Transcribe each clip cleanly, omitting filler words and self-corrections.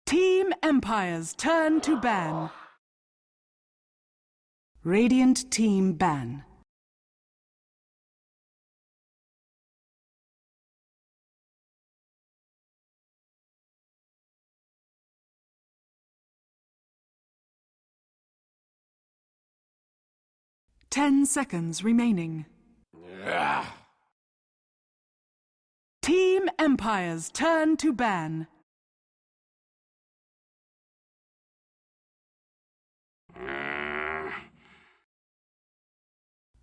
Team Empire's turn to ban. Radiant team ban. Ten seconds remaining. Team Empire's turn to ban.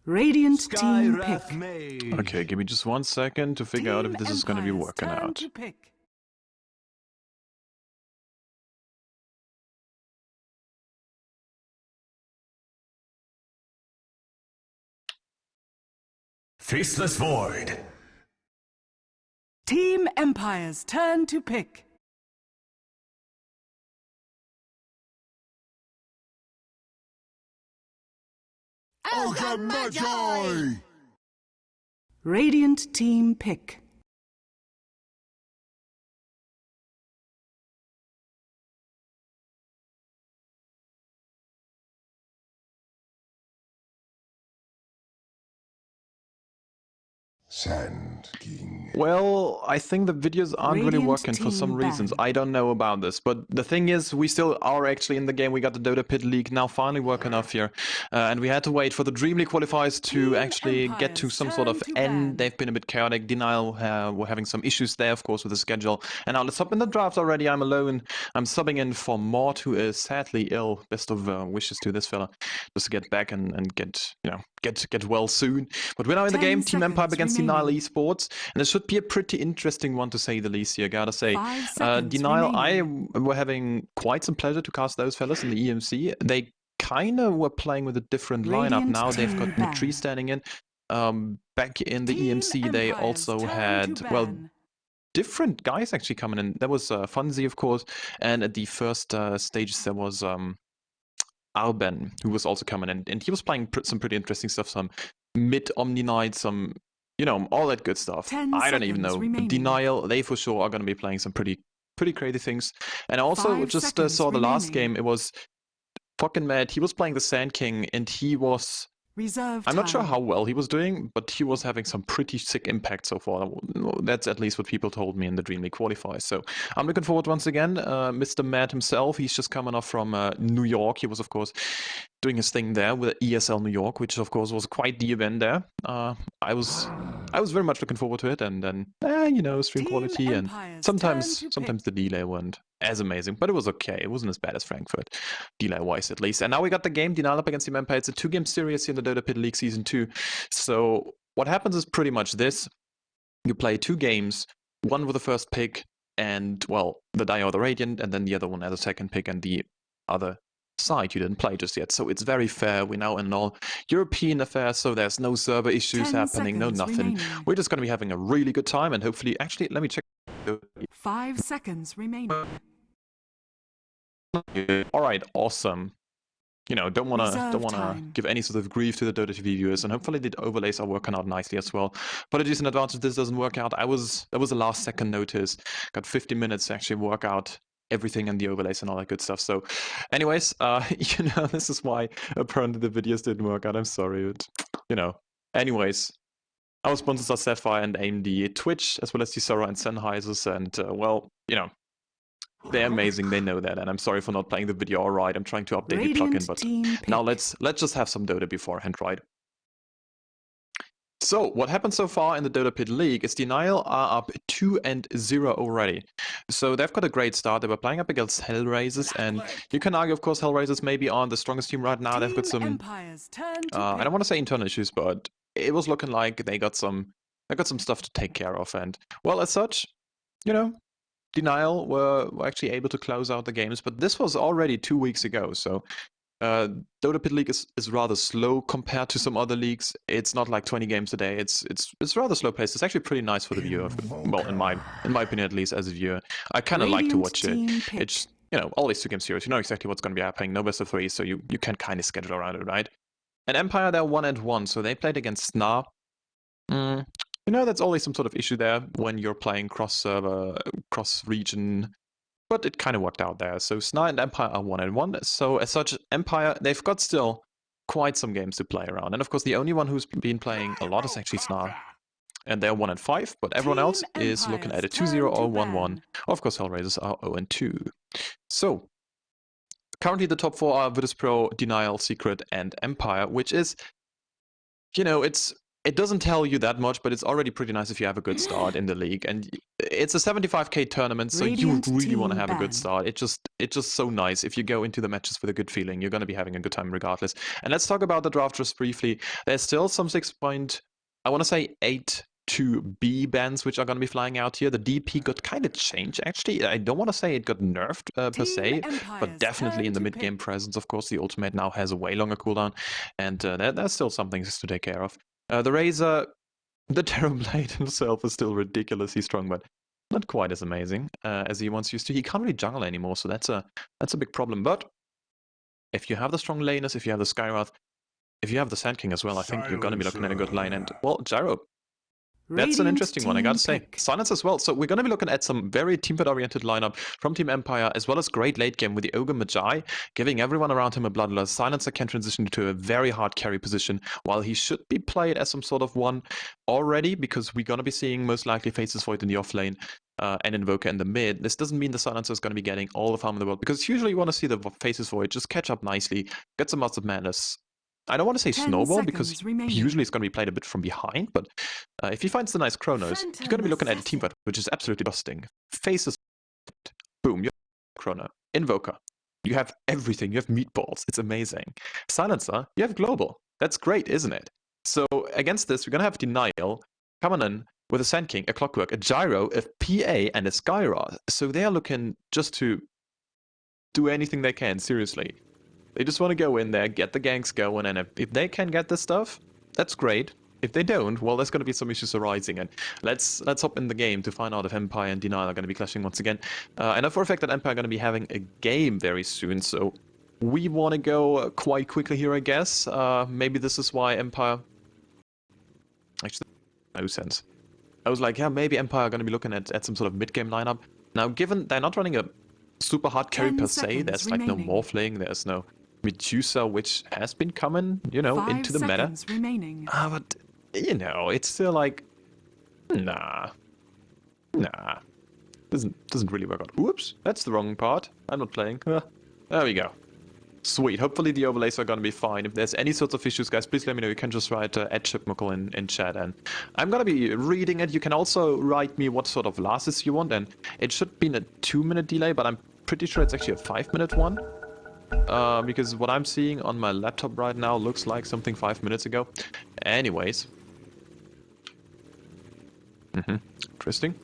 Radiant team pick. Okay, give me just 1 second to figure out if this is going to be working out. Faceless Void. Team Empire's turn to pick. Ogre Magi! Radiant team pick. Sand King. Well, I think the videos aren't really working for some reasons. I don't know about this, but the thing is, we still are actually in the game. We got the Dota Pit League now finally working off here, and we had to wait for the Dream League qualifiers to actually get to some sort of end. They've been a bit chaotic. Denial were having some issues there, of course, with the schedule. And now let's hop in the draft already. I'm alone. I'm subbing in for Mort, who is sadly ill. Best of wishes to this fella, just to get back and get, you know, get well soon. But we're now in the game. Team Empire against Denial eSports, and it should be a pretty interesting one to say the least here, gotta say. Denial, I were having quite some pleasure to cast those fellas in the EMC. They kind of were playing with a different lineup now. They've got Mitri standing in. Back in the EMC, they also had, well, different guys actually coming in. There was Funzi, of course, and at the first stages there was Arben, who was also coming in, and he was playing some pretty interesting stuff, some mid-Omni Knight, some, you know, all that good stuff. I don't even know. Denial, they for sure are going to be playing some pretty crazy things. And I also just saw the last game. It was fucking mad. He was playing the Sand King, and he was... I'm not sure how well he was doing, but he was having some pretty sick impact so far. That's at least what people told me in the Dream League qualifiers. So I'm looking forward once again. Mr. Mad himself, he's just coming off from New York. He was, of course, doing his thing there with ESL New York, which, of course, was quite the event there. I was very much looking forward to it, and then, you know, stream quality, and sometimes the delay wasn't as amazing, but it was okay. It wasn't as bad as Frankfurt, delay-wise at least. And now we got the game, Denial up against Team Empire. It's a 2-game series here in the Dota Pit League Season 2. So what happens is pretty much this. You play 2 games, one with the first pick, and, well, the Dire or the Radiant, and then the other one as a second pick, and the other side you didn't play just yet. So it's very fair. We're now in an all European affair, so there's no server issues happening, no nothing. We're just going to be having a really good time, and hopefully, actually, let me check. 5 seconds remaining. Alright, awesome. You know, don't wanna give any sort of grief to the Dota TV viewers, and hopefully the overlays are working out nicely as well. Apologies in advance if this doesn't work out. That was a last second notice. Got 50 minutes to actually work out everything and the overlays and all that good stuff. So anyways, you know, this is why apparently the videos didn't work out. I'm sorry, but you know. Anyways, our sponsors are Sapphire and AMD, Twitch, as well as the Sora and Sennheisers, and well, you know, they're amazing, they know that, and I'm sorry for not playing the video alright. I'm trying to update the plugin, but now let's just have some Dota beforehand, right? So, what happened so far in the Dota Pit League is Denial are up 2-0 already. So they've got a great start. They were playing up against Hellraisers, and you can argue, of course, Hellraisers maybe aren't the strongest team right now. They've got some, I don't want to say internal issues, but it was looking like they got some stuff to take care of. And, well, as such, you know, Denial were actually able to close out the games, but this was already 2 weeks ago, so Dota Pit League is rather slow compared to some other leagues. It's not like 20 games a day. It's rather slow paced. It's actually pretty nice for the viewer. Well, in my opinion, at least as a viewer, I kind of like to watch it. It's, you know, all these 2-game series. You know exactly what's going to be happening. No best of 3, so you can kind of schedule around it, right? And Empire, they're 1-1, so they played against Snar. You know, that's always some sort of issue there when you're playing cross-server, cross-region, but it kind of worked out there. So Snar and Empire are 1-1. So as such, Empire, they've got still quite some games to play around. And of course, the only one who's been playing a lot is actually Snar. And they're 1-5, but everyone Team else is looking at a Empire's 2-0 or turn to 1-1. ban. Of course, Hellraisers are 0-2. So, currently the top 4 are Virtus Pro, Denial, Secret, and Empire, which is, you know, it doesn't tell you that much, but it's already pretty nice if you have a good start in the league. And it's a 75k tournament, so Radiant you really want to team have a good ban. start. It's just so nice. If you go into the matches with a good feeling, you're going to be having a good time regardless. And let's talk about the draft just briefly. There's still some 8 to B bands which are going to be flying out here. The DP got kind of changed, actually. I don't want to say it got nerfed per se, but definitely in the mid-game presence, of course, the ultimate now has a way longer cooldown, and there's still some things to take care of. The Razor, the Terrorblade himself is still ridiculously strong, but not quite as amazing as he once used to. He can't really jungle anymore, so that's a big problem. But if you have the strong laners, if you have the Skywrath, if you have the Sand King as well, I think you're going to be looking at a good lane. And, well, Gyro, that's an interesting one, I gotta say. Silence as well. So we're going to be looking at some very team-fight-oriented lineup from Team Empire, as well as great late game with the Ogre Magi, giving everyone around him a Bloodlust. Silencer can transition to a very hard carry position, while he should be played as some sort of one already, because we're going to be seeing most likely Faces Void in the off lane and Invoker in the mid. This doesn't mean the Silencer is going to be getting all the farm in the world, because usually you want to see the Faces Void just catch up nicely, get some Mods of Madness. I don't want to say snowball, because usually it's going to be played a bit from behind, but if he finds the nice Chronos, you're going to be looking at a team fight, which is absolutely busting. Faces, boom, you have Chrono. Invoker, you have everything, you have meatballs, it's amazing. Silencer, you have Global. That's great, isn't it? So against this, we're going to have Denial coming in with a Sand King, a Clockwork, a Gyro, a PA, and a Skywrath. So they are looking just to do anything they can, seriously. They just want to go in there, get the ganks going, and if they can get this stuff, that's great. If they don't, well, there's going to be some issues arising, and let's hop in the game to find out if Empire and Denial are going to be clashing once again. I know for a fact that Empire are going to be having a game very soon, so we want to go quite quickly here, I guess. Maybe this is why Empire... Actually, no sense. I was like, yeah, maybe Empire are going to be looking at some sort of mid-game lineup. Now, given they're not running a super hard carry per se, there's like no Morphling, there's no Medusa, which has been coming, you know, into the meta. But, you know, it's still like, nah. Doesn't really work out. Oops, that's the wrong part. I'm not playing. There we go. Sweet. Hopefully the overlays are going to be fine. If there's any sorts of issues, guys, please let me know. You can just write @chipmuckle in chat, and I'm going to be reading it. You can also write me what sort of lasses you want, and it should be in a 2-minute delay, but I'm pretty sure it's actually a 5-minute one. Because what I'm seeing on my laptop right now looks like something 5 minutes ago. Anyways. Interesting.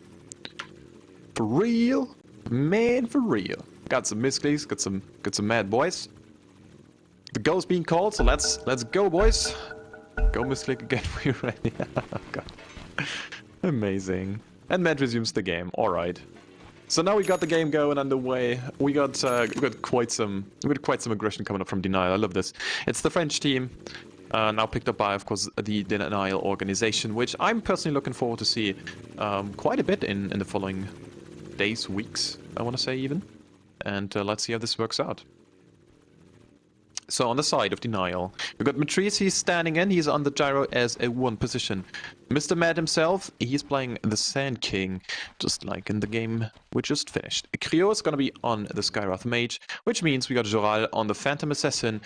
For real? Man, for real. Got some misclicks, got some mad boys. The goal's being called, so let's go, boys. Go misclick again, we're ready. Oh, God. Amazing. And Matt resumes the game. Alright. So now we got the game going underway. We got quite some aggression coming up from Denial. I love this. It's the French team, now picked up by, of course, the Denial organization, which I'm personally looking forward to see quite a bit in the following days, weeks, I want to say even. And let's see how this works out. So on the side of Denial, we've got Matrice, he's standing in, he's on the Gyro as a 1 position. Mr. Mad himself, he's playing the Sand King, just like in the game we just finished. Cryo is going to be on the Skywrath Mage, which means we got Joral on the Phantom Assassin,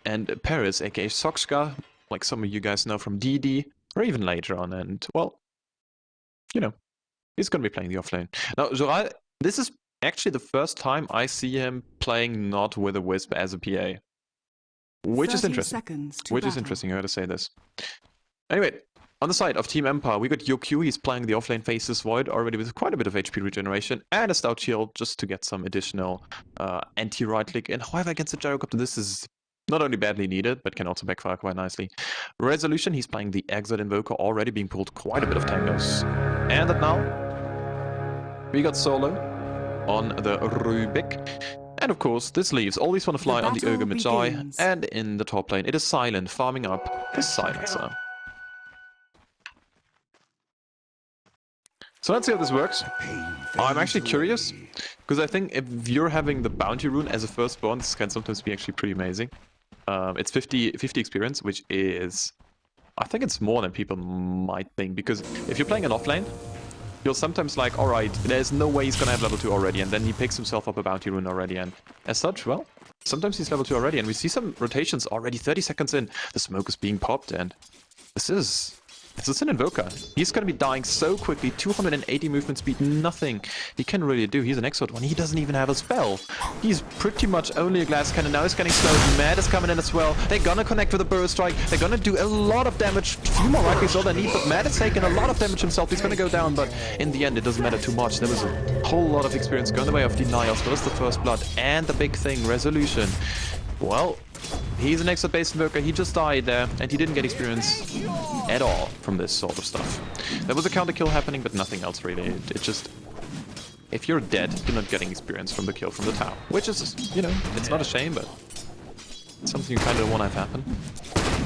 and Paris, aka Sokska, like some of you guys know from DD, or even later on, and, well, you know, he's going to be playing the offlane. Now, Joral, this is actually the first time I see him playing not with a Wisp as a PA. Which is interesting. Which is interesting, I gotta say this. Anyway, on the side of Team Empire, we got Yokyu, he's playing the offlane Faces Void already with quite a bit of HP regeneration and a Stout Shield just to get some additional anti-right click. And however, against the Gyrocopter, this is not only badly needed, but can also backfire quite nicely. Resolution, he's playing the Exile Invoker, already being pulled quite a bit of tangos. And now, we got Solo on the Rubik. And of course, this leaves all these want to fly on the Ogre Magi, and in the top lane, it is Silent farming up the Silencer. So let's see how this works. I'm actually curious, because I think if you're having the bounty rune as a first spawn, this can sometimes be actually pretty amazing. It's 50 experience, which is... I think it's more than people might think, because if you're playing an offlane, you'll sometimes like, alright, there's no way he's gonna have level 2 already, and then he picks himself up a bounty rune already, and as such, well, sometimes he's level 2 already, and we see some rotations already 30 seconds in. The smoke is being popped, and this is an Invoker. He's gonna be dying so quickly, 280 movement speed, nothing he can really do. He's an expert one, he doesn't even have a spell. He's pretty much only a glass cannon. Now he's getting slowed, Mad is coming in as well. They're gonna connect with a burst strike, they're gonna do a lot of damage, few more rifles all they need, but Mad is taking a lot of damage himself. He's gonna go down, but in the end it doesn't matter too much. There was a whole lot of experience going the way of denials, but it's the first blood, and the big thing, resolution. Well, he's an expert base Invoker, he just died there, and he didn't get experience at all from this sort of stuff. There was a counter kill happening, but nothing else really. It just... If you're dead, you're not getting experience from the kill from the tower. Which is, you know, it's not a shame, but it's something you kind of want to have happen.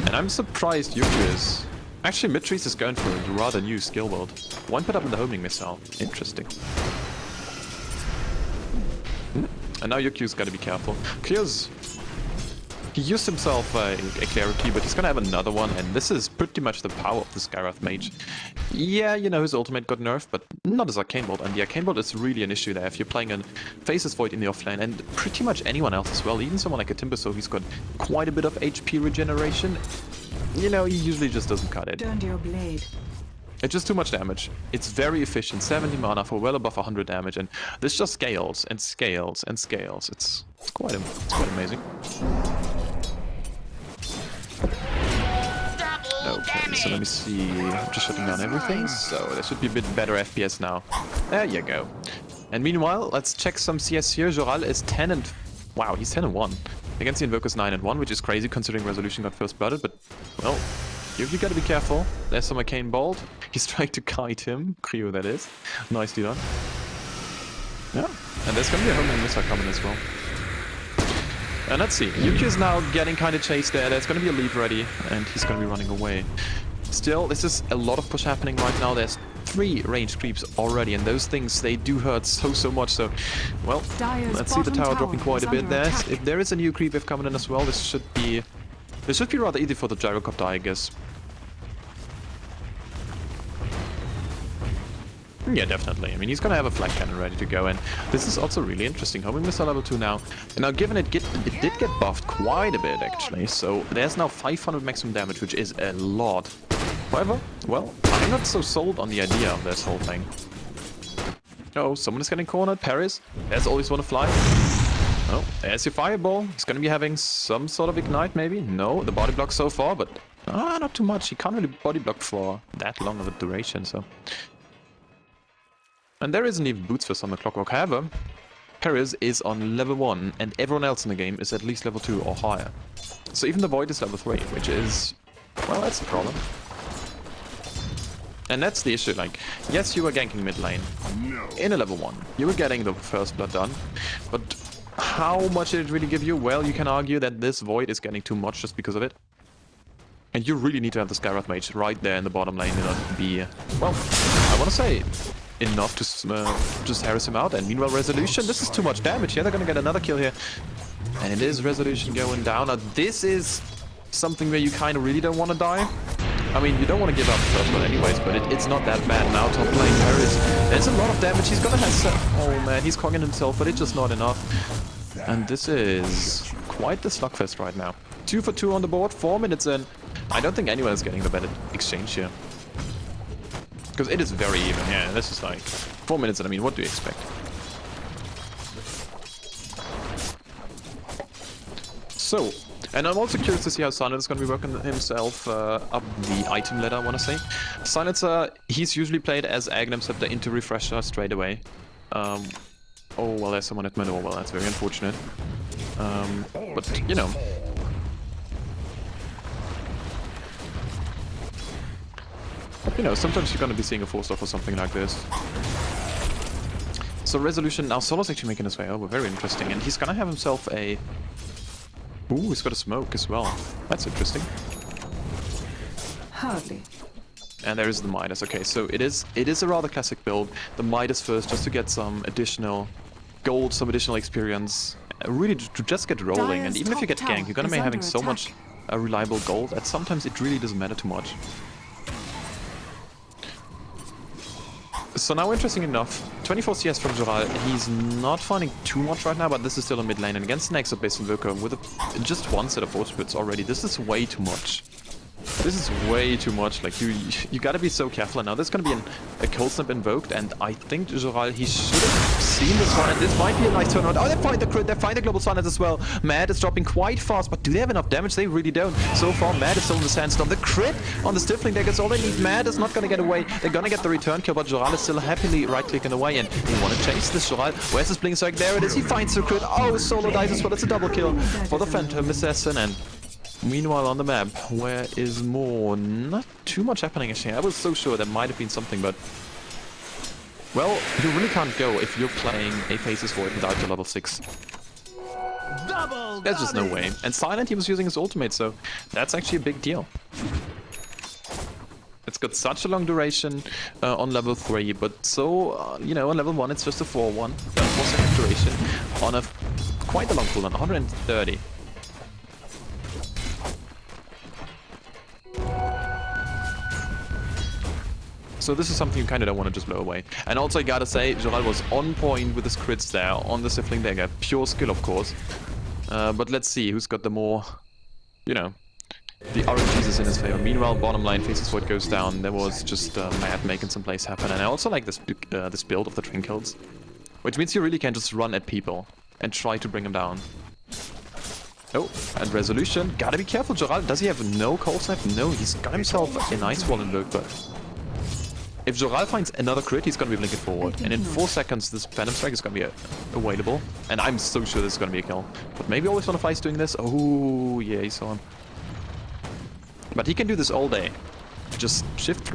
And I'm surprised Yuki is... Actually, Mitris is going for a rather new skill build. One put up in the homing missile. Interesting. And now Yuki's got to be careful. Kyo's... He used himself a clarity, but he's gonna have another one, and this is pretty much the power of the Skyrath Mage. Yeah, you know, his ultimate got nerfed, but not his Arcane Bolt, and the Arcane Bolt is really an issue there if you're playing a Faceless Void in the offlane, and pretty much anyone else as well, even someone like a Timbersaw who's got quite a bit of HP regeneration. You know, he usually just doesn't cut it. Turn to your blade. It's just too much damage. It's very efficient, 70 mana for well above 100 damage, and this just scales and scales and scales. It's quite amazing. Okay, so let me see. I'm just shutting down everything, so there should be a bit better FPS now. There you go. And meanwhile, let's check some CS here. Joral is 10 and... Wow, he's 10 and 1. Against the Invoker's 9 and 1, which is crazy considering Resolution got first blooded, but, well, you gotta be careful. There's some Arcane Bolt. He's trying to kite him. Creo, that is. Nicely done. Yeah, and there's gonna be a homing missile coming as well. And let's see, Yuki is now getting kind of chased there, there's going to be a lead ready, and he's going to be running away. Still, this is a lot of push happening right now, there's 3 range creeps already, and those things, they do hurt so much, so, well, let's see the tower dropping quite a bit there. If there is a new creep wave coming in as well, this should be rather easy for the Gyrocopter, I guess. Yeah, definitely. I mean, he's gonna have a flag cannon ready to go, and this is also really interesting. Homing missile level 2 now. And now, given it did get buffed quite a bit, actually. So there's now 500 maximum damage, which is a lot. However, well, I'm not so sold on the idea of this whole thing. Oh, someone is getting cornered. Paris. There's always one to fly. Oh, there's your fireball. He's gonna be having some sort of ignite, maybe. No, the body block so far, but not too much. He can't really body block for that long of a duration, so. And there isn't even boots for Summer Clockwork. However, Paris is on level 1, and everyone else in the game is at least level 2 or higher. So even the Void is level 3, which is... well, that's the problem. And that's the issue, like, yes, you were ganking mid lane in a level 1. You were getting the first blood done, but how much did it really give you? Well, you can argue that this Void is getting too much just because of it. And you really need to have the Skyrath Mage right there in the bottom lane in order to be... well, I want to say... enough to just harass him out. And meanwhile, Resolution, this is too much damage. Yeah, they're gonna get another kill here. And it is Resolution going down. Now, this is something where you kind of really don't want to die. I mean, you don't want to give up the first one anyways, but it's not that bad. Now, top lane, Paris, there's a lot of damage. He's gonna have some... oh man, he's cogging himself, but it's just not enough. And this is quite the slugfest right now. 2 for 2 on the board, 4 minutes in. I don't think anyone is getting the better exchange here. Because it is very even, yeah, this is like 4 minutes, and I mean, what do you expect? So, and I'm also curious to see how Silent is going to be working himself up the item ladder, I want to say. Silencer, he's usually played as Aghanim Scepter into Refresher straight away. Oh, well, there's someone at mid, oh, well, that's very unfortunate. But, you know... you know, sometimes you're gonna be seeing a 4-star or something like this. So Resolution, now Solo's actually making his way over, very interesting. And he's gonna have himself a... ooh, he's got a smoke as well. That's interesting. Hardly. And there is the Midas. Okay, so it is a rather classic build. The Midas first, just to get some additional gold, some additional experience, really to just get rolling. And even if you get ganked, you're gonna be having so much reliable gold that sometimes it really doesn't matter too much. So now, interesting enough, 24 CS from Joral. He's not finding too much right now, but this is still a mid lane. And against an Nex Abyss Invoker with just one set of force splits already, this is way too much. This is way too much. Like, you gotta be so careful. And now there's gonna be a cold snap invoked, and I think Joral, he should have seen this one, and this might be a nice turnaround. Oh, they find the crit, they find the global silence as well. Mad is dropping quite fast, but do they have enough damage? They really don't. So far, Mad is still in the sandstorm. The crit on the Stifling deck is all they need. Mad is not gonna get away. They're gonna get the return kill, but Joral is still happily right-clicking away, and they want to chase this Joral. Where's his Blink Strike? There it is. He finds the crit. Oh, solo dies as well. It's a double kill for the Phantom Assassin, and meanwhile, on the map, where is more? Not too much happening actually. I was so sure there might have been something, but... Well, you really can't go if you're playing a Faceless Void without your level 6. There's just no way. And Silent, he was using his ultimate, so that's actually a big deal. It's got such a long duration on level 3, but so, you know, on level 1 it's just a 4-1, 4-second duration on a quite a long cooldown, 130. So this is something you kind of don't want to just blow away. And also I gotta say, Joral was on point with his crits there on the Sifling dagger. Pure skill, of course. But let's see who's got the more, you know, the RNGs is in his favor. Meanwhile, bottom line, Faceless Void goes down. There was just Mad making some plays happen. And I also like this this build of the Trinkles, which means you really can just run at people and try to bring them down. Oh, and Resolution. Gotta be careful, Joral. Does he have no cold snap? No, he's got himself an Ice Wall invoked, but... If Joral finds another crit, he's gonna be blinking forward. And in 4 seconds, this Phantom Strike is gonna be available. And I'm so sure this is gonna be a kill. But maybe Always Wanna Fly's doing this. Oh, yeah, he saw him. But he can do this all day. Just shift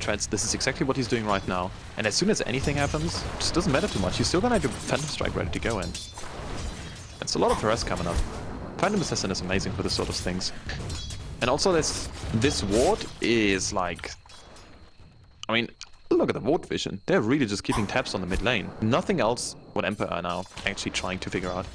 treads. This is exactly what he's doing right now. And as soon as anything happens, it just doesn't matter too much. He's still gonna have a Phantom Strike ready to go in. It's a lot of harass coming up. Phantom Assassin is amazing for this sort of things. And also this ward is like... I mean, look at the ward vision. They're really just keeping tabs on the mid lane. Nothing else what Emperor are now actually trying to figure out.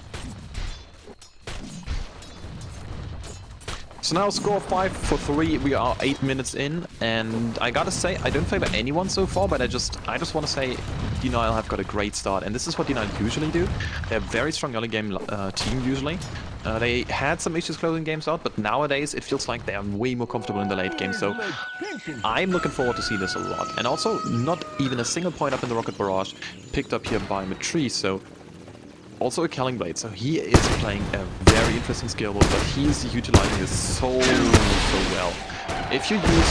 So now score 5-3, we are 8 minutes in, and I gotta say, I don't favor anyone so far, but I just want to say Denial have got a great start, and this is what Denial usually do. They're a very strong early game team usually. They had some issues closing games out, but nowadays it feels like they are way more comfortable in the late game, so I'm looking forward to see this a lot. And also, not even a single point up in the Rocket Barrage picked up here by Matrice, so also a Killing Blade, so he is playing a very interesting skill, but he's utilizing this so well. If you use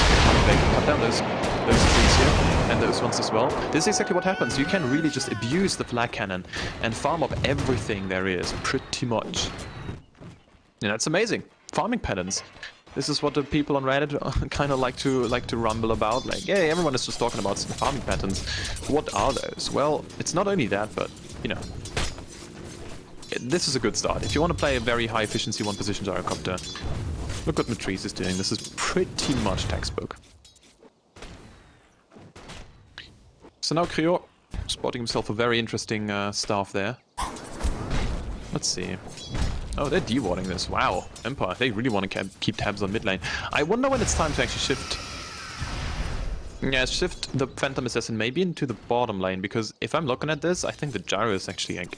cut down those trees here, and those ones as well, this is exactly what happens. You can really just abuse the Flag Cannon and farm up everything there is, pretty much. And that's amazing. Farming patterns. This is what the people on Reddit kind of like to rumble about. Like, yeah, everyone is just talking about some farming patterns. What are those? Well, it's not only that, but, you know, this is a good start. If you want to play a very high efficiency one position gyrocopter, look what Matrice is doing. This is pretty much textbook. So now Krior spotting himself a very interesting staff there. Let's see. Oh, they're dewarding this. Wow, Empire, they really want to keep tabs on mid lane. I wonder when it's time to actually shift. Yeah, shift the Phantom Assassin maybe into the bottom lane, because if I'm looking at this, I think the Gyro is actually like...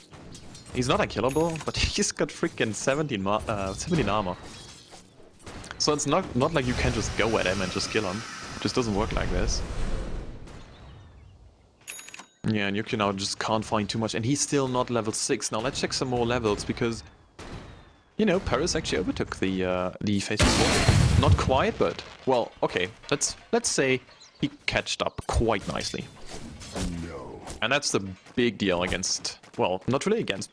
He's not unkillable, but he's got freaking 17 armor. So it's not like you can just go at him and just kill him. It just doesn't work like this. Yeah, and Yuki now just can't find too much, and he's still not level 6. Now let's check some more levels, because... You know, Paris actually overtook the Faceless Void. Not quite, but... Well, okay, let's say he catched up quite nicely. No. And that's the big deal against... Well, not really against...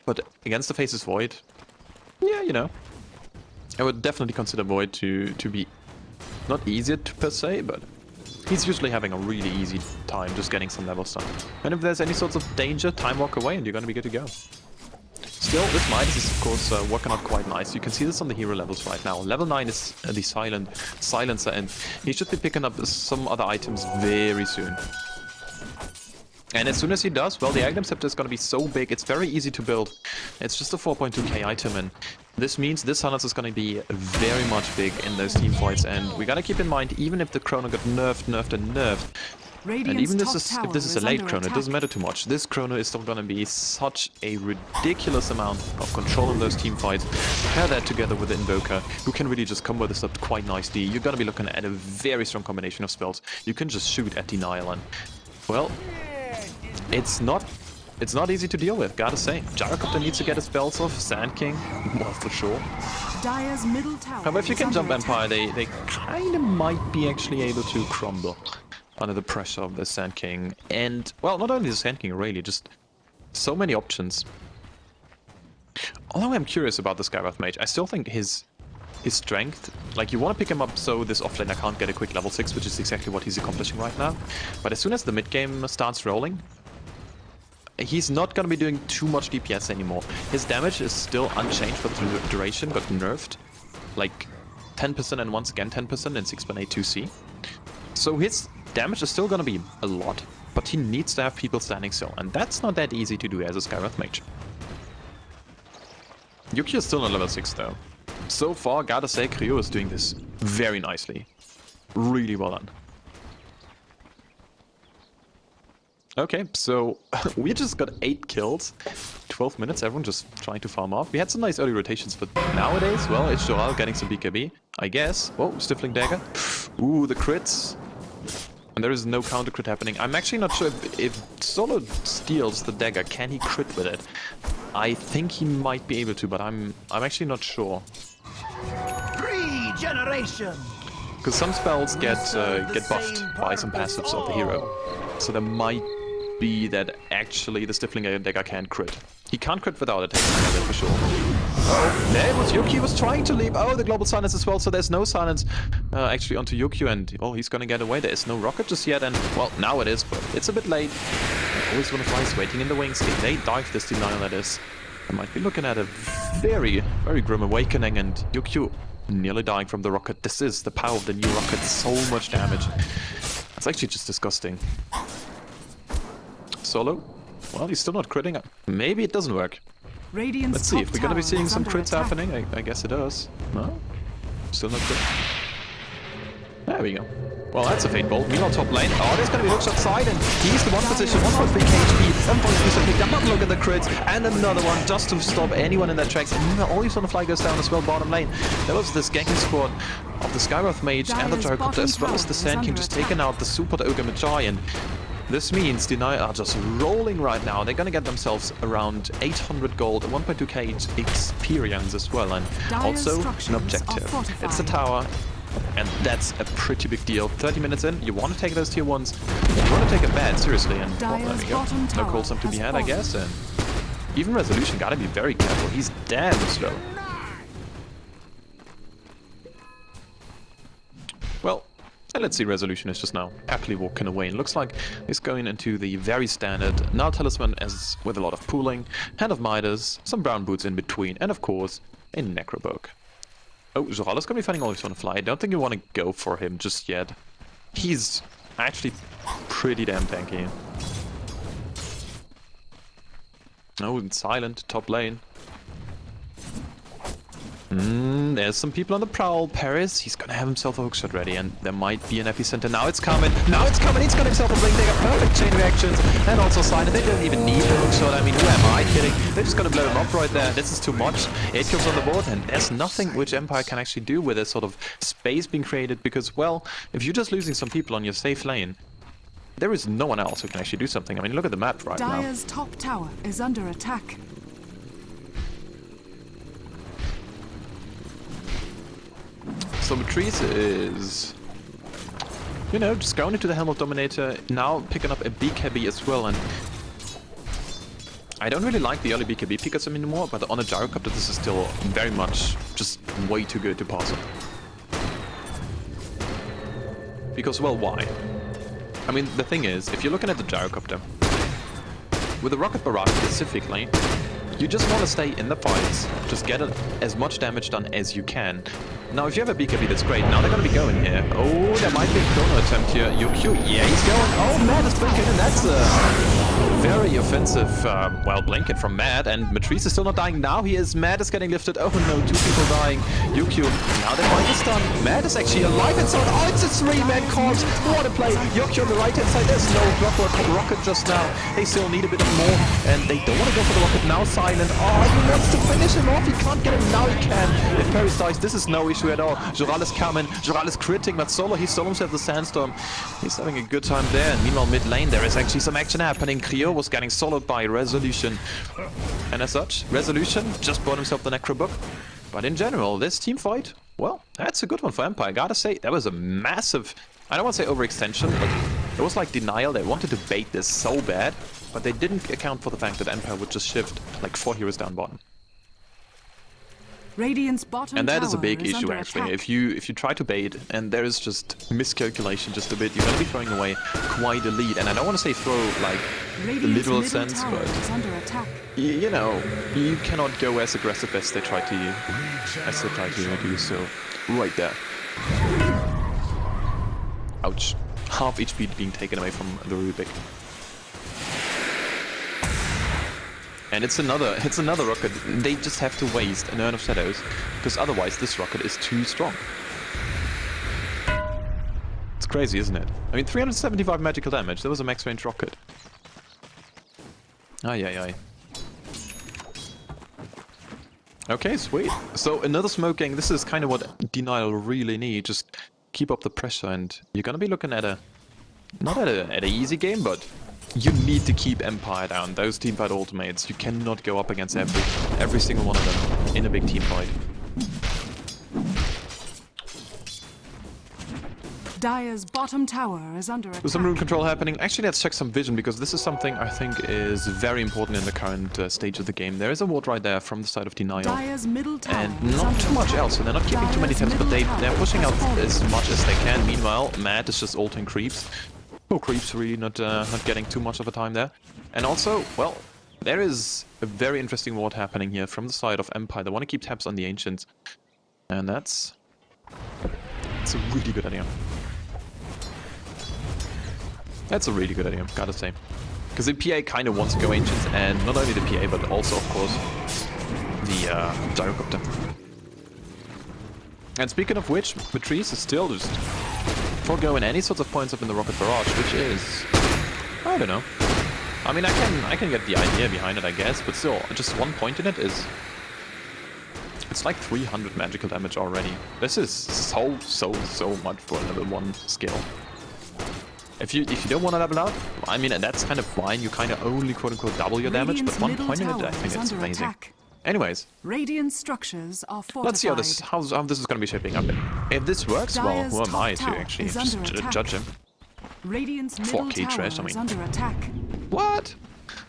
But against the Faceless Void... Yeah, you know. I would definitely consider Void to be... Not easier per se, but... He's usually having a really easy time just getting some levels done. And if there's any sorts of danger, time walk away and you're gonna be good to go. So still, this Midas is of course working out quite nice. You can see this on the hero levels right now. Level 9 is the silencer, and he should be picking up some other items very soon. And as soon as he does, well, the Agnum Scepter is going to be so big, it's very easy to build. It's just a 4.2k item, and this means this Silence is going to be very much big in those team fights. And we got to keep in mind, even if the Chrono got nerfed, and even if this is a late Chrono, it doesn't matter too much. This Chrono is still going to be such a ridiculous amount of control in those team fights. Pair that together with the Invoker, who can really just combo this up quite nicely. You're going to be looking at a very strong combination of spells. You can just shoot at Denial, and, well, it's not easy to deal with, gotta say. Gyrocopter needs to get his spells off, Sand King, well, for sure. Dire's middle tower. However, if you can jump Empire, they kind of might be actually able to crumble under the pressure of the Sand King. And, well, not only the Sand King, really, just so many options. Although I'm curious about the Skywrath Mage, I still think his strength, like, you want to pick him up so this offlaner can't get a quick level 6, which is exactly what he's accomplishing right now. But as soon as the mid game starts rolling, he's not going to be doing too much DPS anymore. His damage is still unchanged, but the duration got nerfed. Like 10% and once again 10% in 6.82C. So his damage is still going to be a lot, but he needs to have people standing still. And that's not that easy to do as a Skywrath Mage. Yuki is still on level 6 though. So far, gotta say, Kryo is doing this very nicely. Really well done. Okay, so we just got 8 kills, 12 minutes, everyone just trying to farm off. We had some nice early rotations, but nowadays, well, it's Joral getting some BKB, I guess. Whoa, Stifling Dagger. Ooh, the crits. And there is no counter crit happening. I'm actually not sure if Solo steals the dagger, can he crit with it? I think he might be able to, but I'm actually not sure. Regeneration. Because some spells get buffed by some passives of the hero. So there might be that actually the Stifling Dagger can't crit. He can't crit without attacking that for sure. Oh, there was Yuki was trying to leap. Oh, the global silence as well, so there's no silence actually onto Yuki, and oh, he's gonna get away. There is no rocket just yet, and well, now it is, but it's a bit late. Always one of Flies waiting in the wings. If they dive this Denial, that is, I might be looking at a very, very grim awakening, and Yuki nearly dying from the rocket. This is the power of the new rocket, so much damage. It's actually just disgusting. Solo? Well, he's still not critting. Maybe it doesn't work. Radiant's Let's see if we're gonna be seeing some crits attack. happening. I guess it does. No? Still not crit. There we go. Well, that's a Fate Bolt. Meanwhile, top lane. Oh, there's gonna be hookshot side, and he's the one position. 1.3 HP, 1.3 picked up. Look at the crits, and another one just to stop anyone in their tracks. And always on the fly goes down as well, bottom lane. There was this ganking squad of the Skywrath Mage and the Gyrocopter, as well as the Sand King, just taking out the Super Ogre Magi, and this means Denial are just rolling right now. They're gonna get themselves around 800 gold, 1.2k experience as well, and also an objective. It's a tower, and that's a pretty big deal. 30 minutes in, you want to take those tier 1s, you want to take a bad, seriously, and well, there we go. No cold sum to be had, I guess, and even Resolution gotta be very careful. He's damn slow. Well, and let's see, Resolution is just now happily walking away, and looks like he's going into the very standard Null Talisman as with a lot of pooling, Hand of Midas, some brown boots in between, and of course, a Necrobook. Oh, Zoral is going to be finding always on the fly. I don't think you want to go for him just yet. He's actually pretty damn tanky. Oh, and silent, top lane. There's some people on the prowl. Paris, he's gonna have himself a hookshot ready, and there might be an epicenter. Now it's coming! Now it's coming! He's got himself a blink. They got perfect chain reactions, and also silent. They don't even need the hookshot. I mean, who am I kidding? They're just gonna blow him up right there. This is too much. 8 kills on the board, and there's nothing which Empire can actually do with this sort of space being created, because, well, if you're just losing some people on your safe lane, there is no one else who can actually do something. I mean, look at the map right now. Dire's top tower is under attack. So Matrice is, you know, just going into the Helm of Dominator, now picking up a BKB as well, and I don't really like the early BKB pickers anymore, but on a Gyrocopter this is still very much just way too good to pass up. Because, well, why? I mean, the thing is, if you're looking at the Gyrocopter, with the Rocket Barrage specifically, You just want to stay in the fights, just get as much damage done as you can. Now, if you have a BKB, that's great. Now they're going to be going here. Oh, there might be a chrono attempt here. UQ, yeah, he's going. Oh, Matt is blinking, and that's a very offensive, well, blanket from Matt. And Matrice is still not dying. Now he is. Matt is getting lifted. Oh no, 2 people dying. UQ, now they find the stun. Matt is actually alive and so on. Oh, it's a 3-man corpse. What a play. UQ on the right-hand side. There's no rocket just now. They still need a bit of more, and they don't want to go for the rocket now. Silent. Oh, he wants to finish him off. He can't get him. Now he can. If Paris dies, this is no issue at all. Joral is coming. Joral is critting, but Solo, he stole himself the Sandstorm. He's having a good time there. And meanwhile, mid lane, there is actually some action happening. Creo was getting soloed by Resolution. And as such, Resolution just bought himself the Necro Book. But in general, this team fight, well, that's a good one for Empire. I gotta say, that was a massive, I don't want to say overextension, but it was like denial. They wanted to bait this so bad, but they didn't account for the fact that Empire would just shift like 4 heroes down bottom. Radiant's bottom And that is a tower big is issue under actually. attack. If you try to bait and there is just miscalculation just a bit, you're gonna be throwing away quite a lead. And I don't want to say throw like the Radiant's literal middle sense, tower but is under attack. you know, you cannot go as aggressive as they try to do so. Right there. Ouch. Half HP being taken away from the Rubik. And it's another rocket. They just have to waste an Urn of Shadows, because otherwise this rocket is too strong. It's crazy, isn't it? I mean, 375 magical damage. That was a max range rocket. Ay, ay, ay. Okay, sweet. So another smoking. This is kind of what Denial really need. Just keep up the pressure, and you're gonna be looking at a not at an easy game, but you need to keep Empire down. Those teamfight ultimates, you cannot go up against every single one of them in a big team fight. Dire's bottom tower is under attack. There's some rune control happening. Actually, let's check some vision, because this is something I think is very important in the current stage of the game. There is a ward right there from the side of Denial. Dire's middle tower And is not under too much attack. else, so they're not keeping too many Dire's taps, but middle they're tower pushing out has fallen. as much as they can. Meanwhile, Matt is just ulting creeps. Oh, creeps really not getting too much of a time there. And also, well, there is a very interesting ward happening here from the side of Empire. They want to keep tabs on the Ancients. And it's a really good idea. That's a really good idea, gotta say. Because the PA kind of wants to go Ancients, and not only the PA, but also, of course, the Gyrocopter. And speaking of which, Matrice is still just foregoing any sorts of points up in the Rocket Barrage, which is, I don't know. I mean, I can get the idea behind it, I guess, but still, just 1 point in it is... It's like 300 magical damage already. This is so much for a level 1 skill. If you don't want to level up, I mean, that's kind of fine. You kind of only quote-unquote double your damage, but 1 point in it, I think it's amazing. Attack. Anyways, Radiant structures are fortified. let's see how this is going to be shaping up. If this works, well, Dire's who am I top to tower actually is just under attack. judge him? Radiant's middle 4K tower trash, I is mean. under attack. What?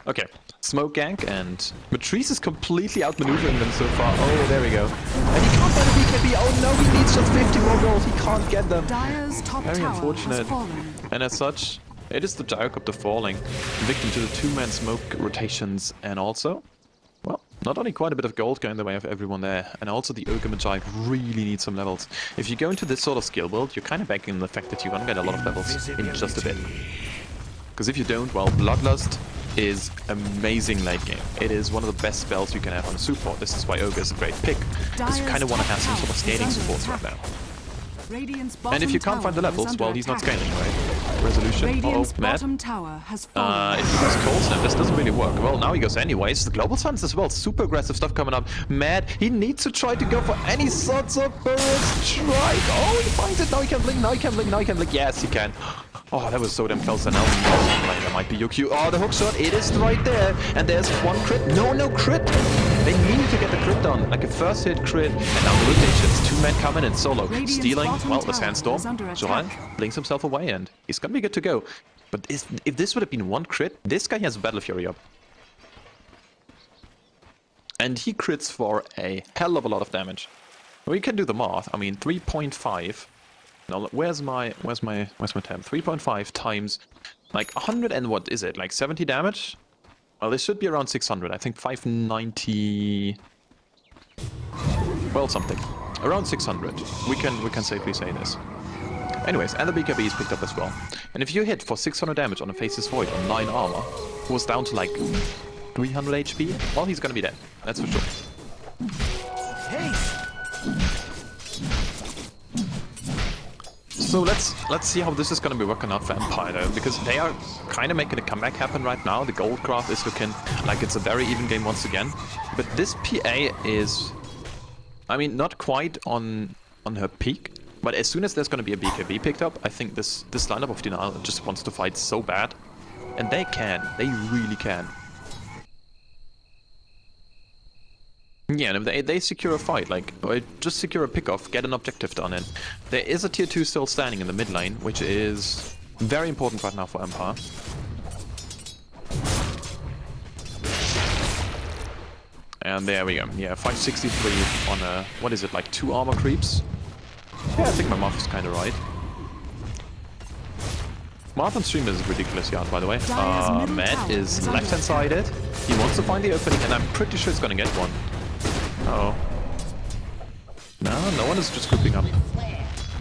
Okay, smoke gank, and Matrice is completely outmaneuvering them so far. Oh, there we go. And he can't find a BKB. Oh no, he needs just 50 more gold. He can't get them. Dire's top Very tower unfortunate. has fallen. And as such, it is the Gyrocopter falling, victim to the 2-man smoke rotations, and also, well, not only quite a bit of gold going the way of everyone there, and also the Ogre Magi really need some levels. If you go into this sort of skill build, you're kind of banking on the fact that you're gonna get a lot of levels in just a bit. Because if you don't, well, Bloodlust is amazing late game. It is one of the best spells you can have on a support. This is why Ogre is a great pick, because you kind of want to have some sort of scaling supports right now. Radiant's And if you can't find the levels, well, he's not scaling, right? Resolution. Radiant's Matt. bottom tower has fallen. If he goes Cold Snap, this doesn't really work. Well, now he goes anyways. The Global Suns as well. Super aggressive stuff coming up. Matt, he needs to try to go for any sorts of burst strike. Oh, he finds it. Now he can blink. Now he can blink. Now he can blink. Yes, he can. Oh, that was so damn close. And now that might be UQ. Oh, the hook shot. It is right there. And there's one crit. No crit. They need to get the crit done. Like a first hit crit. And now the rotations. 2 men coming in solo. Radiant's Stealing, bottom well, the tower Sandstorm. is under Joran attack. blinks himself away and he's gonna be good to go. But if this would have been 1 crit, this guy has Battle Fury up. And he crits for a hell of a lot of damage. Well, you can do the math. I mean, 3.5. Now, where's my tab? 3.5 times like 100 and what is it? Like 70 damage? Well, this should be around 600. I think 590... Well, something. Around 600. We can safely say this. Anyways, and the BKB is picked up as well. And if you hit for 600 damage on a Faceless Void on 9 armor, who was down to like 300 HP, well, he's gonna be dead. That's for sure. So let's see how this is gonna be working out for Empire though, because they are kind of making a comeback happen right now. The gold graph is looking like it's a very even game once again. But this PA is, I mean, not quite on her peak. But as soon as there's gonna be a BKB picked up, I think this lineup of Denial just wants to fight so bad, and they really can. Yeah, and if they secure a fight, like, or just secure a pick-off, get an objective done, and there is a tier 2 still standing in the mid lane, which is very important right now for Empire. And there we go. Yeah, 563 on a, what is it, like 2 armor creeps? Yeah, I think my math is kind of right. Math on stream is ridiculous yard, by the way. Matt is left-hand sided. He wants to find the opening, and I'm pretty sure he's gonna get one. Uh oh. No one is just grouping up.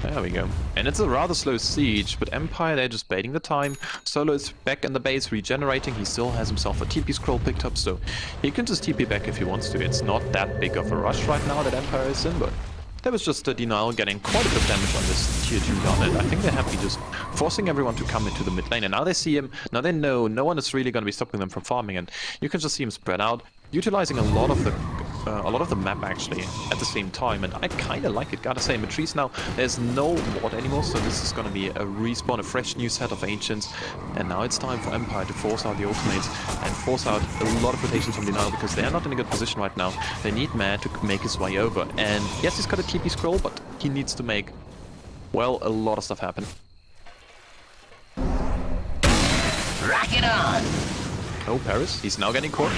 There we go. And it's a rather slow siege, but Empire, they're just baiting the time. Solo is back in the base, regenerating. He still has himself a TP scroll picked up, so he can just TP back if he wants to. It's not that big of a rush right now that Empire is in, but there was just a Denial getting quite a bit of damage on this tier 2 gun, and I think they're happy just forcing everyone to come into the mid lane. And now they see him, now they know no one is really going to be stopping them from farming, and you can just see him spread out, utilizing a lot of the map actually at the same time, and I kind of like it, gotta say. Matrice now, there's no ward anymore, so this is going to be a respawn, a fresh new set of Ancients, and now it's time for Empire to force out the ultimates and force out a lot of rotations from Denial, because they're not in a good position right now. They need Mad to make his way over, and yes, he's got a TP scroll, but he needs to make, well, a lot of stuff happen. Rock it on! Oh, Paris, he's now getting caught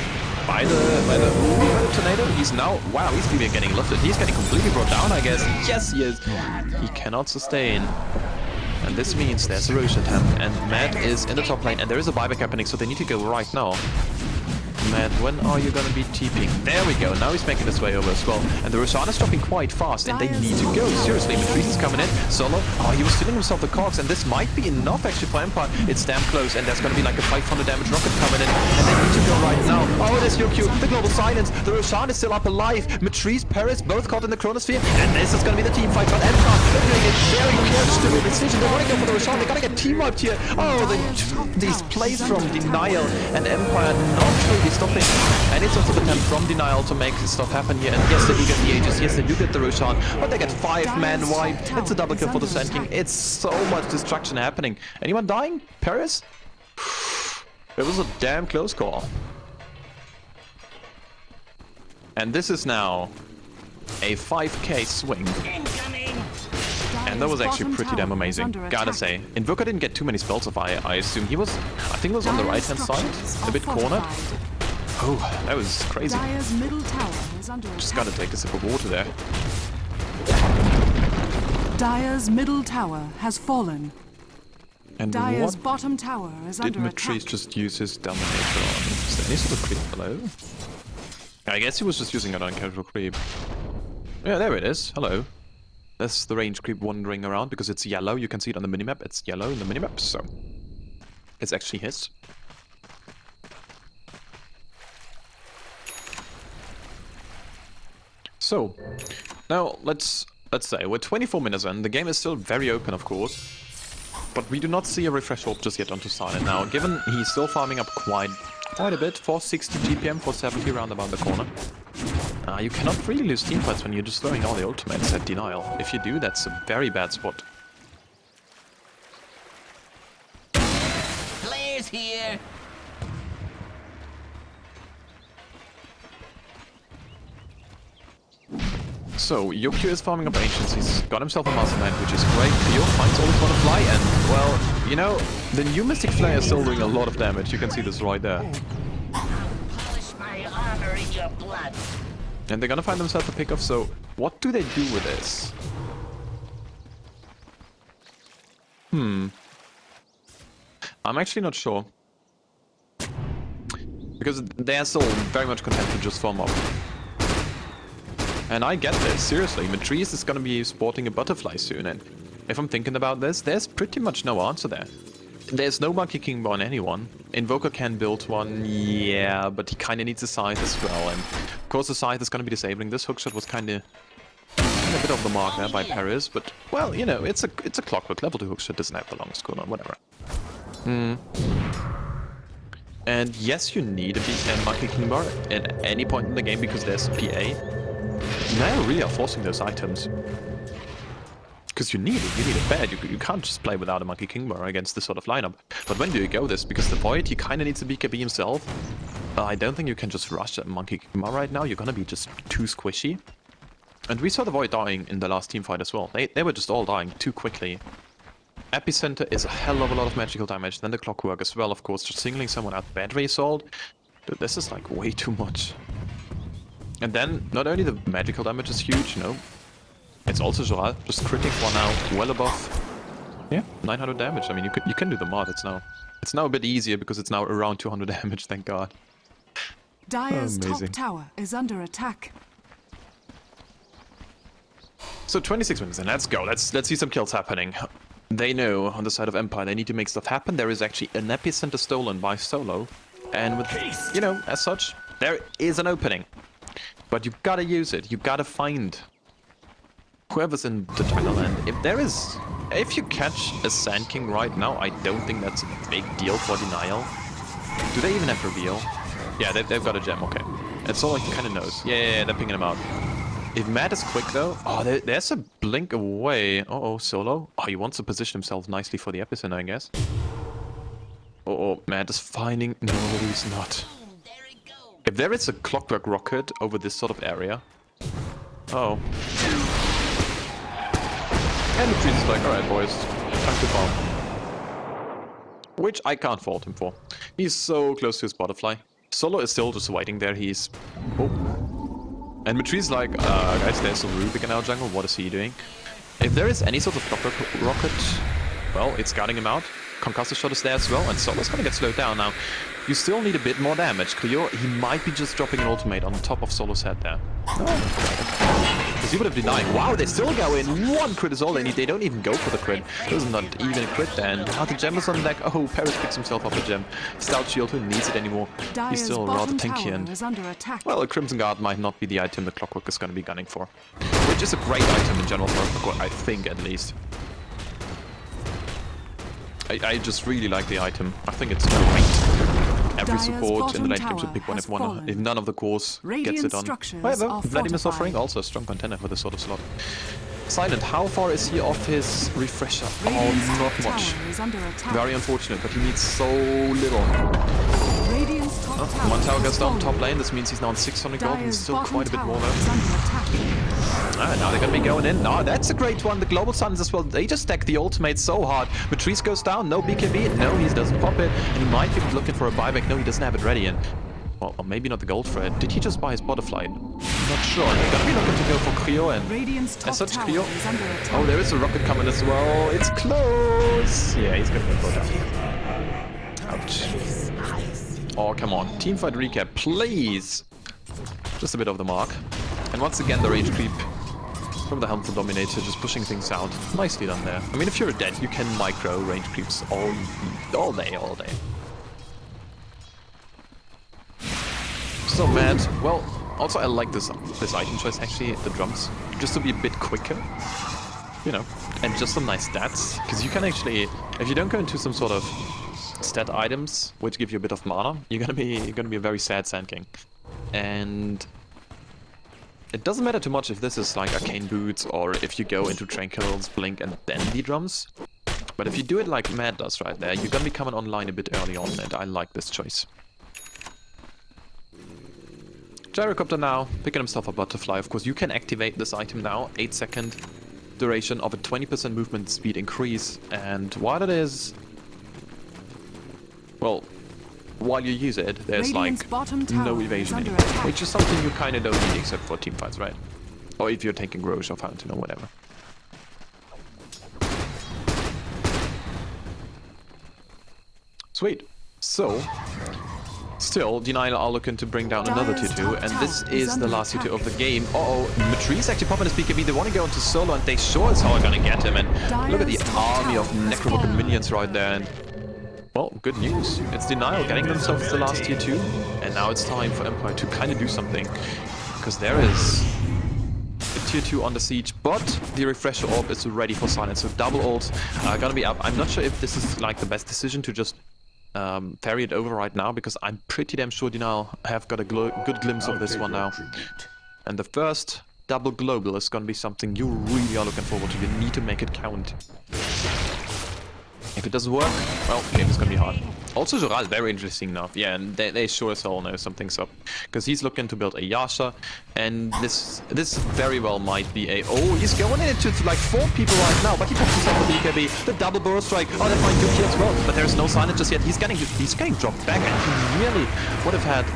by the tornado. He's now, wow, he's even getting lifted. He's getting completely brought down, I guess. Yes, he is. He cannot sustain. And this means there's a Roche attempt, and Matt is in the top lane, and there is a buyback happening, so they need to go right now. Matt, when are you gonna be TPing? There we go, now he's making his way over as well. And the Roshan is dropping quite fast, and they need to go. Seriously, Matrice is coming in. Solo, oh, he was stealing himself the cogs, and this might be enough actually for Empire. It's damn close, and there's gonna be like a 500 damage rocket coming in, and they need to go right now. Oh, there's Yokyu, the global silence. The Roshan is still up alive. Matrice, Paris, both caught in the chronosphere, and this is gonna be the team fight. But Empire, they're doing a very careful decision. They wanna go for the Roshan, they gotta get team wiped here. Oh, these plays from Denial and Empire not really stopping. And it's also the attempt from Denial to make stuff happen here. And yes, they do get the Aegis, yes, they do get the Roshan, but they get 5 man wiped. It's a double kill for the Sand King. It's so much destruction happening. Anyone dying? Paris? It was a damn close call. And this is now a 5k swing. And that was actually pretty damn amazing, gotta say. Invoker didn't get too many spells off, I assume. He was, I think he was on the right hand side, a bit cornered. Oh, that was crazy. Just gotta take a sip of water there. Dire's middle tower has fallen. And Dire's what bottom tower is did under Matrice attack. just use his dominator on? Is there any sort of creep below? I guess he was just using it on casual creep. Yeah, there it is. Hello. That's the range creep wandering around because it's yellow. You can see it on the minimap. It's yellow in the minimap, so it's actually his. So, now let's say we're 24 minutes in. The game is still very open, of course, but we do not see a refresh orb just yet onto Silent. Now, given he's still farming up quite a bit, 460 GPM, 470 round about the corner. You cannot really lose teamfights when you're just throwing all the ultimates at Denial. If you do, that's a very bad spot. Players here. So, Yokyu is farming up Ancients, he's got himself a Mastermind, which is great. Theo finds all his want to fly, and, well, you know, the new Mystic Flare is still doing a lot of damage. You can see this right there. Polish my armor in your blood. And they're gonna find themselves a pick-off, so what do they do with this? I'm actually not sure. because they're still very much content to just farm up. And I get this, seriously. Matrice is gonna be sporting a butterfly soon, and if I'm thinking about this, there's pretty much no answer there. There's no Monkey King on anyone. Invoker can build one, yeah, but he kinda needs a scythe as well, and of course the scythe is gonna be disabling. This hookshot was kinda a bit off the mark there by Paris, but, well, you know, it's a clockwork. Level 2 hookshot doesn't have the longest cooldown, whatever. And yes, you need a Monkey King bar at any point in the game because there's PA. Now really are forcing those items. Because you need it bad. You can't just play without a Monkey King bar against this sort of lineup. But when do you go this? Because the Void, he kinda needs a BKB himself. I don't think you can just rush a Monkey King bar right now. You're gonna be just too squishy. And we saw the Void dying in the last team fight as well. They were just all dying too quickly. Epicenter is a hell of a lot of magical damage. Then the Clockwork as well, of course. Just singling someone out. Battery Assault. Dude, this is like way too much. And then, not only the magical damage is huge, no. It's also Joral, just critting one now, well above, yeah, 900 damage. I mean, you can do the mod. It's now a bit easier because it's now around 200 damage. Thank God. Dire's top Amazing. tower is under attack. So 26 minutes in. Let's go. Let's see some kills happening. They know on the side of Empire they need to make stuff happen. There is actually an epicenter stolen by Solo, and with as such, there is an opening. But you gotta use it. You gotta find whoever's in the jungle, and if you catch a Sand King right now, I don't think that's a big deal for denial. Do they even have reveal? Yeah, they've got a gem, okay. And Solo kind of knows. Yeah, they're pinging him out. If Matt is quick though, oh, there's a blink away. Uh-oh, Solo. Oh, he wants to position himself nicely for the epicenter, I guess. Uh-oh, Matt is finding... No, he's not. If there is a Clockwork Rocket over this sort of area... Oh. And the priest is like, alright boys, time to farm. Which I can't fault him for. He's so close to his butterfly. Solo is still just waiting there, he's... Oh. And Matrice is like, guys, there's a Rubik in our jungle, what is he doing? If there is any sort of Clockwork Rocket, well, it's guarding him out. Concussive Shot is there as well, and Solo's gonna get slowed down now. You still need a bit more damage. Cleo, he might be just dropping an ultimate on top of Solo's head there. Because he would have denied. Wow, they still go in. One crit is all they need. They don't even go for the crit. There's not even a crit then. Now the gem is on deck. Oh, Paris picks himself up a gem. Stout Shield, who needs it anymore? He's still rather tanky, and well, a Crimson Guard might not be the item the Clockwork is going to be gunning for. Which is a great item in general for Clockwork, I think at least. I just really like the item. I think it's great. Every support in the late game should pick one if none of the cores gets it on. However, Vladimir's offering also a strong contender for this sort of slot. Silent, how far is he off his refresher? Oh, not much. Very unfortunate, but he needs so little. One tower goes down top lane, this means he's now on 600 gold and still quite a bit more though. Now they're gonna be going in. Oh, that's a great one. The Global Suns as well. They just stack the ultimate so hard. Matrice goes down. No BKB. No, he doesn't pop it. And he might be looking for a buyback. No, he doesn't have it ready. And well, or maybe not the gold thread. Did he just buy his butterfly? Not sure. They're gonna be looking to go for Creo and as such Creo. Oh, there is a rocket coming as well. It's close. Yeah, he's gonna go down. Ouch. Oh, come on. Teamfight recap, please. Just a bit of the mark. And once again, the range creep from the Helmful Dominator, just pushing things out. Nicely done there. I mean, if you're dead, you can micro range creeps all day. So mad. Well, also I like this item choice actually, the drums, just to be a bit quicker, you know, and just some nice stats. Because you can actually, if you don't go into some sort of stat items which give you a bit of mana, you're gonna be a very sad Sand King. And it doesn't matter too much if this is like Arcane Boots or if you go into Tranquils, Blink and then the drums. But if you do it like Mad does right there, you're gonna be coming online a bit early on, and I like this choice. Gyrocopter now, picking himself a butterfly. Of course, you can activate this item now. 8-second duration of a 20% movement speed increase. And while it is... well, while you use it, there's like no evasion anymore. Which is something you kind of don't need except for teamfights, right? Or if you're taking Roche or Fountain or whatever. Sweet. So, Still, Denial are looking to bring down another tier 2, and this is the last tier 2 of the game. Uh-oh, Matrice actually popping his BKB. They want to go into solo, and they sure as hell are gonna get him. And look at the army of Necrobook minions right there. And, well, good news. It's Denial getting themselves the last tier 2, and now it's time for Empire to kind of do something. Because there is a tier 2 on the siege, but the refresher orb is ready for silence. So double ults are gonna be up. I'm not sure if this is like the best decision to just ferry it over right now, because I'm pretty damn sure Denial have got a good glimpse of this one now. And the first double global is gonna be something you really are looking forward to. You need to make it count. If it doesn't work, well, the game is gonna be hard. Also, Joral, very interesting enough. Yeah, and they sure as hell know something's up. Because he's looking to build a Yasha, and this very well might be a... Oh, he's going into like 4 people right now, but he pops himself with the BKB. The double burst strike. Oh, that might do here as well. But there's no silence just yet. He's getting dropped back, and he really would have had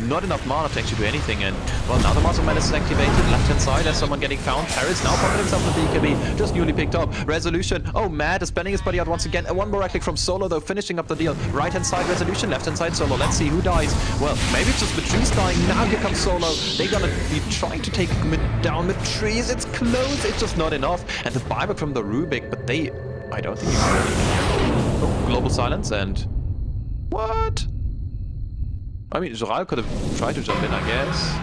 not enough mana to actually do anything. And, well, now the Muscle Menace is activated. Left-hand side, there's someone getting found. Paris now popping himself with the BKB. Just newly picked up. Resolution. Oh, Mad is bending his body out once again. One more right click from Solo, though, finishing up the deal. Right-hand side Resolution, left-hand side Solo. Let's see who dies. Well, maybe it's just Matrice dying. Now here comes Solo. They're gonna be trying to take down Matrice. It's close. It's just not enough. And the buyback from the Rubik, but they... I don't think you can really... Oh, global silence and... What? I mean, Joral could have tried to jump in, I guess.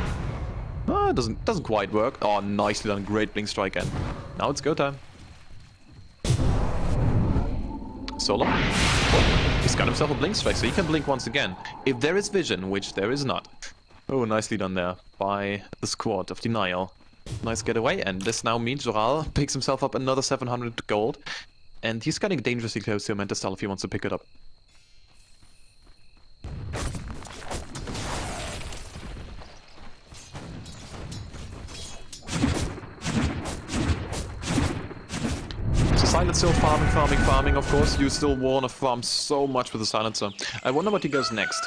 Oh, it doesn't quite work. Oh, nicely done. Great blink strike, and now it's go time. Solo. Oh, he's got himself a blink strike, so he can blink once again. If there is vision, which there is not. Oh, nicely done there by the squad of Denial. Nice getaway, and this now means Joral picks himself up another 700 gold. And he's getting dangerously close to a Mental Style if he wants to pick it up. Silence still farming, of course. You still want to farm so much with the Silencer. I wonder what he goes next.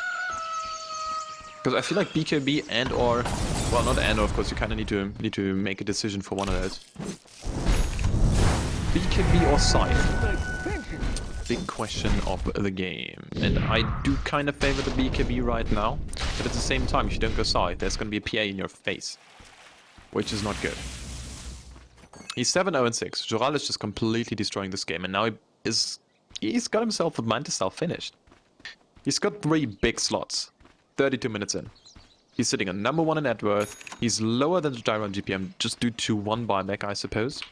Because I feel like BKB and or... Well, not and or, of course, you kind of need to make a decision for one of those. BKB or Scythe? Big question of the game. And I do kind of favor the BKB right now. But at the same time, if you don't go Scythe, there's going to be a PA in your face. Which is not good. He's 7-0-6. Joral is just completely destroying this game, and now he's got himself a Mantis Style finished. He's got 3 big slots. 32 minutes in. He's sitting on number 1 in net worth. He's lower than the Gyro on GPM just due to 1 buyback, I suppose.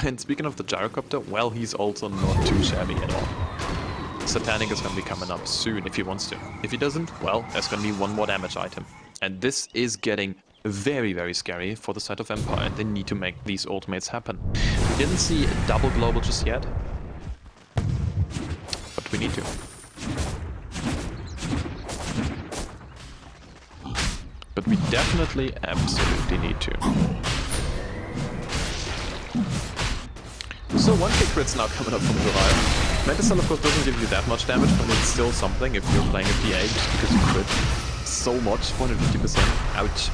And speaking of the Gyrocopter, well, he's also not too shabby at all. Satanic is going to be coming up soon if he wants to. If he doesn't, well, there's going to be 1 more damage item. And this is getting very, very scary for the side of Empire, and they need to make these ultimates happen. We didn't see a double global just yet, but we need to. But we definitely, absolutely need to. So 1k crits now coming up from Joral. Mantis Style, of course, doesn't give you that much damage, but it's still something if you're playing a PA just because you crit so much, 450%. Ouch.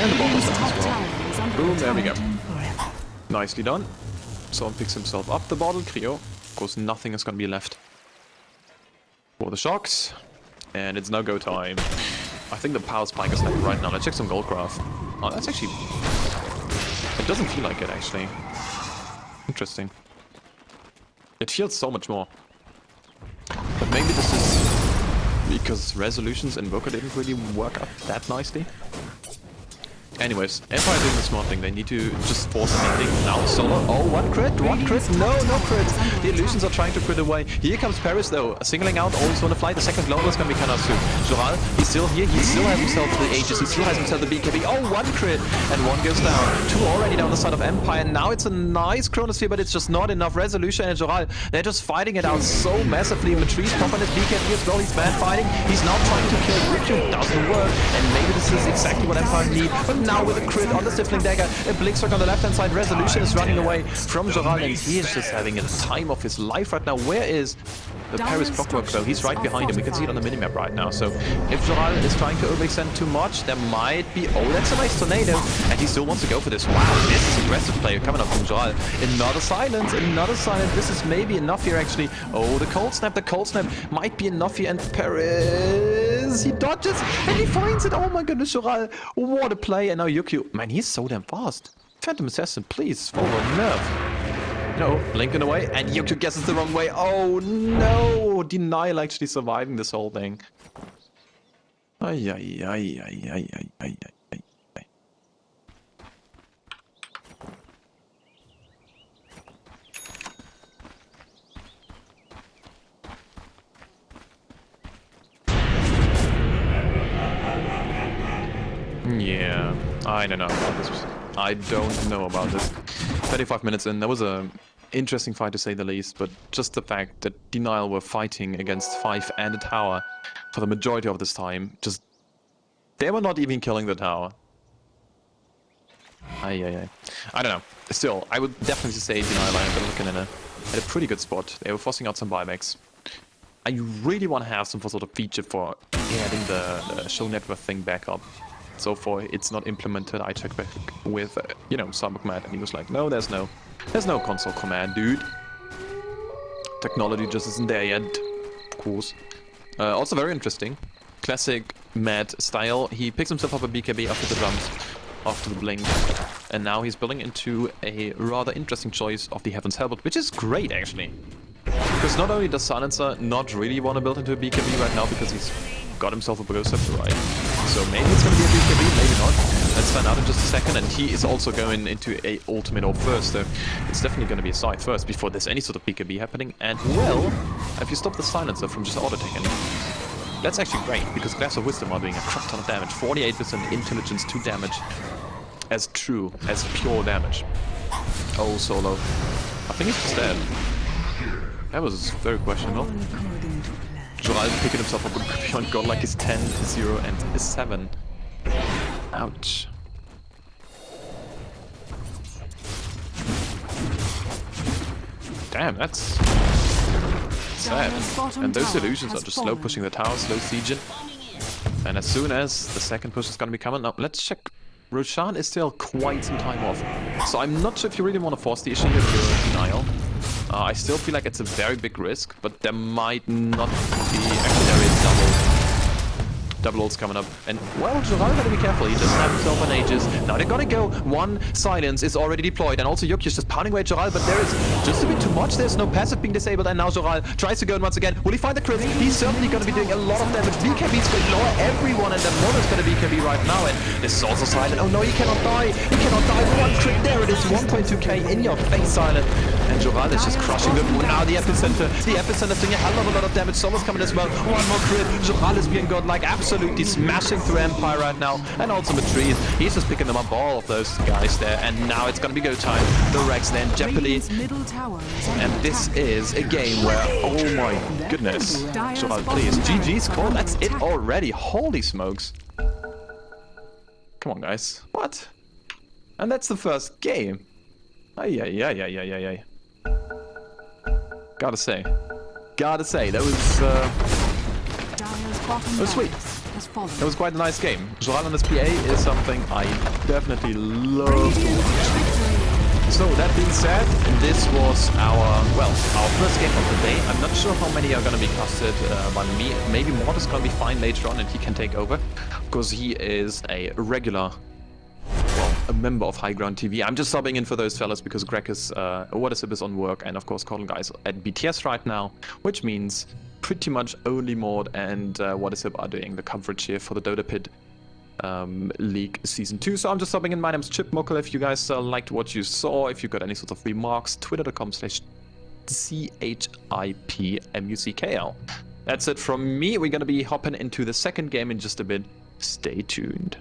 And the bomb is down as well. Boom, there we go. Nicely done. Someone picks himself up the bottle, Creo. Of course, nothing is going to be left for the shocks. And it's now go time. I think the power spike is like right now. Let's check some Goldcraft. Oh, that's actually... It doesn't feel like it, actually. Interesting. It feels so much more. But maybe this is because Resolution's Invoker didn't really work out that nicely. Anyways, Empire doing the smart thing. They need to just force anything. Now Solo. Oh, one crit? One crit? No, no crit. The illusions are trying to crit away. Here comes Paris though, singling out. Always want to fly. The second global is going to be kind of soon. Joral, he's still here. He still has himself the Aegis. He still has himself the BKB. Oh, 1 crit. And 1 goes down. 2 already down the side of Empire. And now it's a nice Chronosphere, but it's just not enough. Resolution and Joral, they're just fighting it out so massively. Matrice popping his BKB as well. He's bad fighting. He's now trying to kill Richard. Doesn't work. And maybe this is exactly what Empire need. But now with a crit on the Stifling Dagger, a blink strike on the left hand side. Resolution is running away from Joral, and he is just having a time of his life right now. Where is the Paris Clockwork though, he's right behind him. We can see it on the minimap right now. So if Joral is trying to overextend too much, there might be... Oh, that's a nice tornado. And he still wants to go for this. Wow, this is aggressive player coming up from Joral. Another silence, another silence. This is maybe enough here actually. Oh, the cold snap might be enough here. And Paris, he dodges and he finds it. Oh my goodness, Joral. What a play. And now Yukio. Man, he's so damn fast. Phantom Assassin, please, forward nerf. No, blinking away, and Yukio guesses the wrong way. Oh no! Denial actually surviving this whole thing. Ay, ay, ay, ay, ay, ay, ay, ay, ay. Yeah, I don't know about this. I don't know about this. 35 minutes in, that was a interesting fight to say the least, but just the fact that Denial were fighting against 5 and a tower for the majority of this time, just... They were not even killing the tower. I don't know. Still, I would definitely say Denial are looking at a pretty good spot. They were forcing out some buybacks. I really want to have some sort of feature for adding the show network thing back up. So far, it's not implemented. I checked back with, you know, Cybercommand, and he was like, no, there's no console command, dude. Technology just isn't there yet, of course. Also very interesting. Classic Mad style. He picks himself up a BKB after the drums, after the blink, and now he's building into a rather interesting choice of the Heaven's Helmet, which is great, actually. Because not only does Silencer not really want to build into a BKB right now, because he's got himself a Burst Scepter, right? So maybe it's going to be a BKB, maybe not. Let's find out in just a second. And he is also going into a ultimate orb first, so it's definitely going to be a side first before there's any sort of BKB happening. And well, if you stop the Silencer from just auto-taking, that's actually great, because Glass of Wisdom are doing a crap ton of damage. 48% intelligence 2 damage as true, as pure damage. Oh, Solo. I think he's just dead. That was very questionable. Joral picking himself up beyond God like he's 10, 0, and 7. Ouch. Damn, that's sad. And those illusions are just slow pushing the tower, slow sieging. And as soon as the second push is gonna be coming up, let's check. Roshan is still quite some time off. So I'm not sure if you really want to force the issue here with Denial. I still feel like it's a very big risk, but there might not be... Actually, there is double ults coming up. And, well, Joral gotta be careful. He doesn't have himself on Aegis. Now they're gonna go. One silence is already deployed. And also Yuki's just pounding away at Joral, but there is just a bit too much. There's no passive being disabled. And now Joral tries to go in once again. Will he find the crit? He's certainly gonna be doing a lot of damage. BKB's going to lower everyone, and the Mono's gonna BKB right now. And this is also silent. Oh no, he cannot die. He cannot die. One crit. There it is. 1.2k in your face, silent. And Joral is just crushing them. Now the epicenter. The epicenter's doing a hell of a lot of damage. Solo's coming as well. One more crit. Joral is being godlike. Absolutely smashing through Empire right now. And Ultimate Trees. He's just picking them up, all of those guys there. And now it's gonna be go time. The Rex then Jeopardy. And this is a game where, oh my goodness. Joral, please. GG's call. That's it already. Holy smokes. Come on, guys. What? And that's the first game. Ay. Gotta say, that was sweet. That was quite a nice game. Joral on this PA is something I definitely love to watch. So that being said, this was our first game of the day. I'm not sure how many are gonna be casted by me. Maybe Mort is gonna be fine later on and he can take over, because he is a regular. A member of High Ground TV. I'm just subbing in for those fellas because Greg is, is on work, and of course Colin guys at BTS right now, which means pretty much only Maud and are doing the coverage here for the Dota Pit League Season 2. So I'm just subbing in. My name's Chip Muckle. If you guys liked what you saw, if you got any sort of remarks, twitter.com/CHIPMUCKL. That's it from me. We're gonna be hopping into the second game in just a bit. Stay tuned.